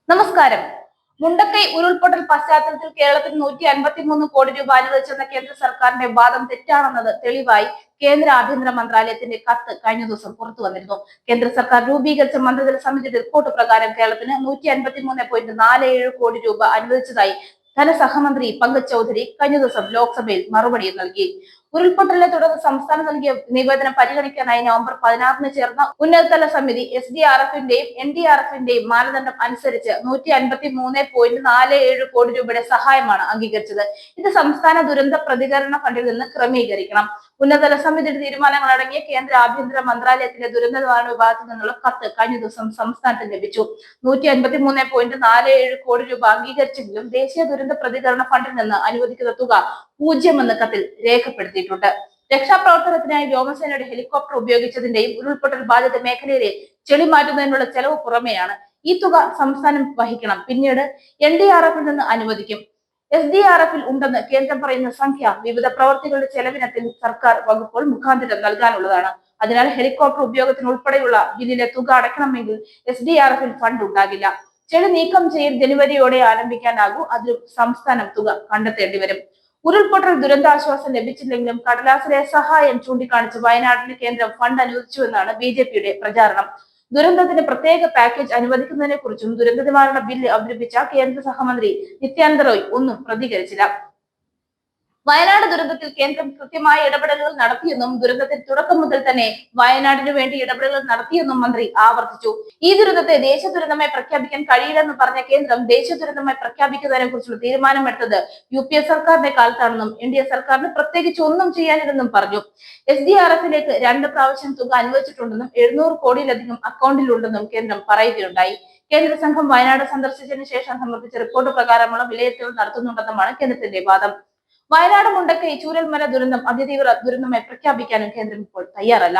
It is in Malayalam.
നമസ്കാരം. മുണ്ടക്കൈ ഉരുൾപൊട്ടൽ പശ്ചാത്തലത്തിൽ കേരളത്തിന് 153 കോടി രൂപ അനുവദിച്ചെന്ന കേന്ദ്ര സർക്കാരിന്റെ വാദം തെറ്റാണെന്നത് തെളിവായി കേന്ദ്ര ആഭ്യന്തര മന്ത്രാലയത്തിന്റെ കത്ത് കഴിഞ്ഞ ദിവസം പുറത്തു വന്നിരുന്നു. കേന്ദ്ര സർക്കാർ രൂപീകരിച്ച മന്ത്രിതല സമിതിയുടെ റിപ്പോർട്ട് പ്രകാരം കേരളത്തിന് 153.47 കോടി രൂപ അനുവദിച്ചതായി ധനസഹമന്ത്രി പങ്കജ് ചൗധരി കഴിഞ്ഞ ദിവസം ലോക്സഭയിൽ മറുപടി നൽകി. ഉരുൾപൊട്ടലിനെ തുടർന്ന് സംസ്ഥാനം നൽകിയ നിവേദനം പരിഗണിക്കാനായി നവംബർ 16 ചേർന്ന ഉന്നതതല സമിതി SDRF-ന്റെയും NDRF-ന്റെയും മാനദണ്ഡം അനുസരിച്ച് 153.47 കോടി രൂപയുടെ സഹായമാണ് അംഗീകരിച്ചത്. ഇത് സംസ്ഥാന ദുരന്ത പ്രതികരണ ഫണ്ടിൽ നിന്ന് ക്രമീകരിക്കണം. ഉന്നതതല സമിതിയുടെ തീരുമാനങ്ങൾ അടങ്ങിയ കേന്ദ്ര ആഭ്യന്തര മന്ത്രാലയത്തിന്റെ ദുരന്ത നിവാരണ വിഭാഗത്തിൽ നിന്നുള്ള കത്ത് കഴിഞ്ഞ ദിവസം സംസ്ഥാനത്തിന് ലഭിച്ചു. 153.47 കോടി രൂപ അംഗീകരിച്ചെങ്കിലും ദേശീയ ദുരന്ത പ്രതികരണ ഫണ്ടിൽ നിന്ന് അനുവദിക്കുന്ന തുക 0 എന്ന കത്തിൽ രേഖപ്പെടുത്തിയിട്ടുണ്ട്. രക്ഷാപ്രവർത്തനത്തിനായി വ്യോമസേനയുടെ ഹെലികോപ്റ്റർ ഉപയോഗിച്ചതിന്റെയും ഉരുൾപൊട്ടൽ ബാധിത മേഖലയിലെ ചെളി മാറ്റുന്നതിനുള്ള ചെലവ് പുറമെയാണ് ഈ തുക സംസ്ഥാനം വഹിക്കണം. പിന്നീട് NDRF-ൽ നിന്ന് അനുവദിക്കും. SDRF-ൽ ഉണ്ടെന്ന് കേന്ദ്രം പറയുന്ന സംഖ്യ വിവിധ പ്രവർത്തികളുടെ ചെലവിനത്തിൽ സർക്കാർ വകുപ്പുകൾ മുഖാന്തരം നൽകാനുള്ളതാണ്. അതിനാൽ ഹെലികോപ്റ്റർ ഉപയോഗത്തിന് ഉൾപ്പെടെയുള്ള ബില്ലിലെ തുക അടയ്ക്കണമെങ്കിൽ SDRF-ൽ ഫണ്ട് ഉണ്ടാകില്ല. ചെളി നീക്കം ചെയ്യൽ ജനുവരിയോടെ ആരംഭിക്കാനാകൂ. അതിൽ സംസ്ഥാനം തുക കണ്ടെത്തേണ്ടി വരും. ഉരുൾപൊട്ടൽ ദുരന്താശ്വാസം ലഭിച്ചില്ലെങ്കിലും കടലാസിലെ സഹായം ചൂണ്ടിക്കാണിച്ച് വയനാടിന് കേന്ദ്രം ഫണ്ട് അനുവദിച്ചുവെന്നാണ് BJP-യുടെ പ്രചാരണം. ദുരന്തത്തിന് പ്രത്യേക പാക്കേജ് അനുവദിക്കുന്നതിനെ കുറിച്ചും ദുരന്ത നിവാരണ ബില്ല് അവതരിപ്പിച്ച കേന്ദ്ര സഹമന്ത്രി നിത്യാനന്ദ റോയ് ഒന്നും പ്രതികരിച്ചില്ല. വയനാട് ദുരന്തത്തിൽ കേന്ദ്രം കൃത്യമായ ഇടപെടലുകൾ നടത്തിയെന്നും ദുരന്തത്തിന് തുടക്കം മുതൽ തന്നെ വയനാടിനു വേണ്ടി ഇടപെടലുകൾ നടത്തിയെന്നും മന്ത്രി ആവർത്തിച്ചു. ഈ ദുരന്തത്തെ ദേശീയ ദുരന്തമായി പ്രഖ്യാപിക്കാൻ കഴിയില്ലെന്ന് പറഞ്ഞ കേന്ദ്രം ദേശീയ ദുരന്തമായി പ്രഖ്യാപിക്കുന്നതിനെ കുറിച്ചുള്ള തീരുമാനമെടുത്തത് UPA സർക്കാരിന്റെ കാലത്താണെന്നും NDA സർക്കാരിന് പ്രത്യേകിച്ച് ഒന്നും ചെയ്യാനില്ലെന്നും പറഞ്ഞു. SDRF-ലേക്ക് 2 പ്രാവശ്യം തുക അനുവദിച്ചിട്ടുണ്ടെന്നും 700 കോടിയിലധികം അക്കൗണ്ടിലുണ്ടെന്നും കേന്ദ്രം പറയുകയുണ്ടായി. കേന്ദ്ര സംഘം വയനാട് സന്ദർശിച്ചതിനു ശേഷം സമർപ്പിച്ച റിപ്പോർട്ട് പ്രകാരമുള്ള വിലയിരുത്തലുകൾ നടത്തുന്നുണ്ടെന്നുമാണ് കേന്ദ്രത്തിന്റെ വാദം. വയനാട് മുണ്ടക്കൈ ചൂരൽമല ദുരന്തം അതിതീവ്ര ദുരന്തമായി പ്രഖ്യാപിക്കാനും കേന്ദ്രം ഇപ്പോൾ തയ്യാറല്ല.